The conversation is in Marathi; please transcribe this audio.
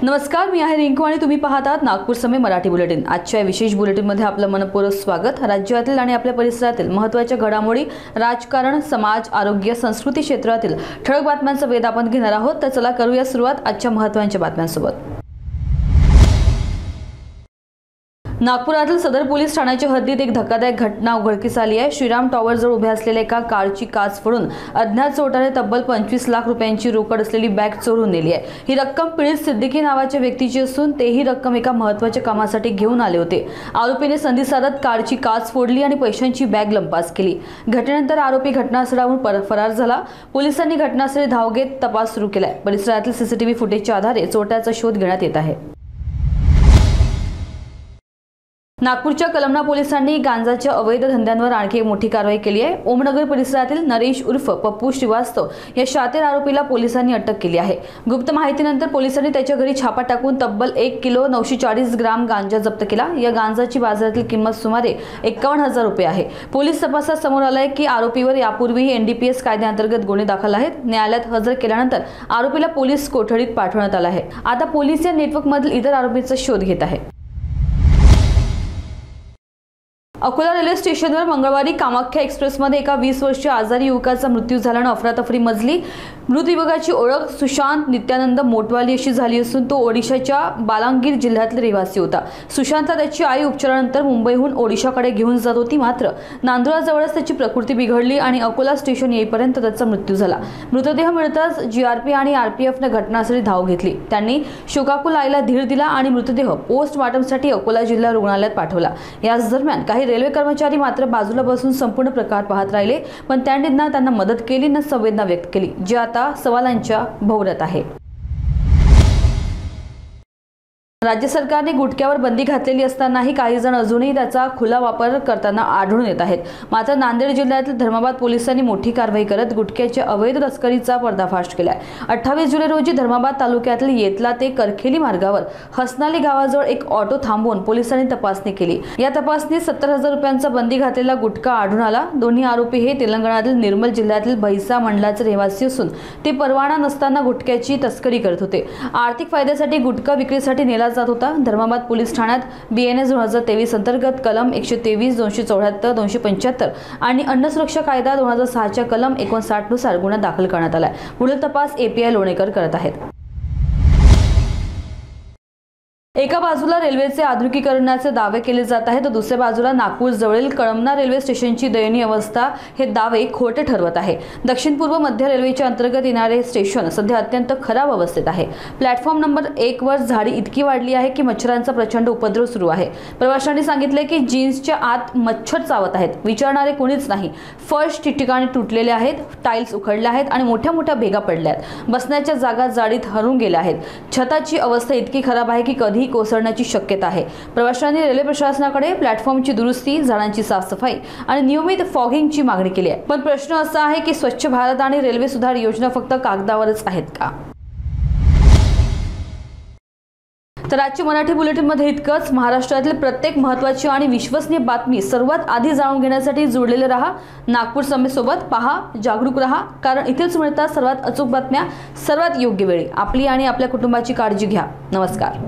नमस्कार, मी आहे रिंकू आणि तुम्ही पाहतात नागपूर समय मराठी बुलेटिन। आजच्या विशेष बुलेटिनमध्ये आपलं मनपूर्वक स्वागत। राज्यातील आणि आपल्या परिसरातील महत्त्वाच्या घडामोडी, राजकारण, समाज, आरोग्य, संस्कृती क्षेत्रातील ठळक बातम्यांचा वेध आपण घेणार आहोत। तर चला करूया सुरुवात आजच्या महत्त्वाच्या बातम्यांसोबत। नागपुरातील सदर पोलीस ठाण्याच्या हद्दीत एक धक्कादायक घटना उघडकीस आली आहे। श्रीराम टॉवरजवळ उभ्या असलेल्या एका कारची काच फोडून अज्ञात चोरट्याने तब्बल 25 लाख रुपयांची रोकड असलेली बॅग चोरून नेली आहे। ही रक्कम पीडित सिद्दीकी नावाच्या व्यक्तीची असून तेही रक्कम एका महत्त्वाच्या कामासाठी घेऊन आले होते। आरोपीने संधी साधत कारची काच फोडली आणि पैशांची बॅग लंपास केली। घटनेनंतर आरोपी घटनास्थळावरून फरार झाला। पोलिसांनी घटनास्थळी धाव घेत तपास सुरू केलाय। परिसरातील सीसीटीव्ही फुटेजच्या आधारे चोरट्याचा शोध घेण्यात येत आहे। नागपूरच्या कलमना पोलिसांनी गांजाच्या अवैध धंद्यांवर आणखी एक मोठी कारवाई केली आहे। ओमनगर परिसरातील नरेश उर्फ पप्पू श्रीवास्तव या शातिर आरोपीला पोलिसांनी अटक केली आहे। गुप्त माहितीनंतर पोलिसांनी त्याच्या घरी छापा टाकून तब्बल 1 किलो 940 ग्राम गांजा जप्त केला। या गांजाची बाजारातील किंमत सुमारे 51,000 रुपये आहे। पोलीस तपासात समोर आले की आरोपीवर यापूर्वीही NDPS कायद्याअंतर्गत गुन्हे दाखल आहेत। न्यायालयात हजर केल्यानंतर आरोपीला पोलीस कोठडीत पाठवण्यात आले आहे। आता पोलीस या नेटवर्कमधील इतर आरोपींचा शोध घेत आहेत। अकोला रेल्वे स्टेशनवर मंगळवारी कामाख्या एक्सप्रेसमध्ये एका 20 वर्षीय आजारी युवकाचा मृत्यू झाल्याने अफरातफरी मजली। मृत युवकाची ओळख सुशांत नित्यानंद मोटवाली अशी झाली असून तो ओडिशाच्या बालांगीर जिल्ह्यातील रहिवासी होता। सुशांतला त्याची आई उपचारानंतर मुंबईहून ओडिशाकडे घेऊन जात होती, मात्र नांदुराजवळच त्याची प्रकृती बिघडली आणि अकोला स्टेशन येईपर्यंत त्याचा मृत्यू झाला। मृतदेह मिळताच GRP आणि RPFने घटनास्थळी धाव घेतली। त्यांनी शोकाकुल आईला धीर दिला आणि मृतदेह पोस्टमॉर्टमसाठी अकोला जिल्हा रुग्णालयात पाठवला। याच दरम्यान काही रेल्वे कर्मचारी मात्र बाजूला बसून संपूर्ण प्रकार पाहत राहिले, पण त्यांनी ना त्यांना मदत केली ना संवेदना व्यक्त केली, जे आता सवालांच्या भोवऱ्यात आहे। राज्य सरकारने गुटख्यावर बंदी घातलेली असतानाही काही जण अजूनही त्याचा खुला वापर करताना आढळून येत आहेत। मात्र नांदेड जिल्ह्यातील धर्माबाद पोलिसांनी मोठी कारवाई करत गुटख्याच्या अवैध तस्करीचा पर्दाफाश केलाय। 28 जुलै रोजी धर्माबाद तालुक्यातील येतला ते करखेली मार्गावर हसनाली गावाजवळ एक ऑटो थांबवून पोलिसांनी तपासणी केली। या तपासणीत 70,000 रुपयांचा बंदी घातलेला गुटखा आढळून आला। दोन्ही आरोपी हे तेलंगणातील निर्मल जिल्ह्यातील भैसा मंडळाचे रहिवासी असून ते परवाना नसताना गुटख्याची तस्करी करत होते। आर्थिक फायद्यासाठी गुटखा विक्रीसाठी नेला जात होता। धर्माबाद पोलीस ठाण्यात BNS 2023 अंतर्गत कलम 123, 274, 275 आणि अन्न सुरक्षा कायदा 2006 कलम 59 नुसार गुन्हा दाखल करण्यात आला आहे। पुढील तपास API लोणेकर करत आहेत। एका बाजूला रेल्वेचे आधुनिकीकरणाचे दावे केले जात आहेत, तर दुसऱ्या बाजूला नागपूर जवळील कळमना रेल्वे स्टेशनची दयनीय अवस्था हे दावे खोटे ठरवत आहे। दक्षिण पूर्व मध्य रेल्वेच्या अंतर्गत येणारे स्टेशन सध्या अत्यंत खराब अवस्थेत आहे। प्लॅटफॉर्म नंबर 1 वर झाडी इतकी वाढली आहे की मच्छरांचा प्रचंड उपद्रव सुरू आहे। प्रवाशांनी सांगितले की जीन्सच्या आत मच्छर चावत आहेत, विचारणारे कोणीच नाही। फर्श ठिकठिकाणी तुटलेले आहेत, टाइल्स उखडल्या आहेत आणि मोठ्या मोठ्या भेगा पडल्या आहेत। बसण्याच्या जागा जाडीत हरवून गेल्या आहेत। छताची अवस्था इतकी खराब आहे की कधी कोसळण्याची शक्यता आहे। प्रवाशांनी रेल्वे प्रशासनाकडे प्लॅटफॉर्मची दुरुस्ती, झाडांची साफसफाई आणि नियमित फॉगिंगची मागणी केली आहे। पण प्रश्न असा आहे की स्वच्छ भारत आणि रेल्वे सुधार योजना फक्त कागदावरच आहेत का? तर आजच्या मराठी बुलेटिनमध्ये इतकंच। महाराष्ट्रातील प्रत्येक महत्त्वाची आणि विश्वसनीय बातमी सर्वात आधी जाणून घेण्यासाठी जोडलेले रहा। नागपूर समयसोबत पहा, जागरूक रहा, कारण इथेच मिळतात सर्वात अचूक बातम्या सर्वात योग्य वेळी। आपली आणि आपल्या कुटुंबाची काळजी घ्या। नमस्कार।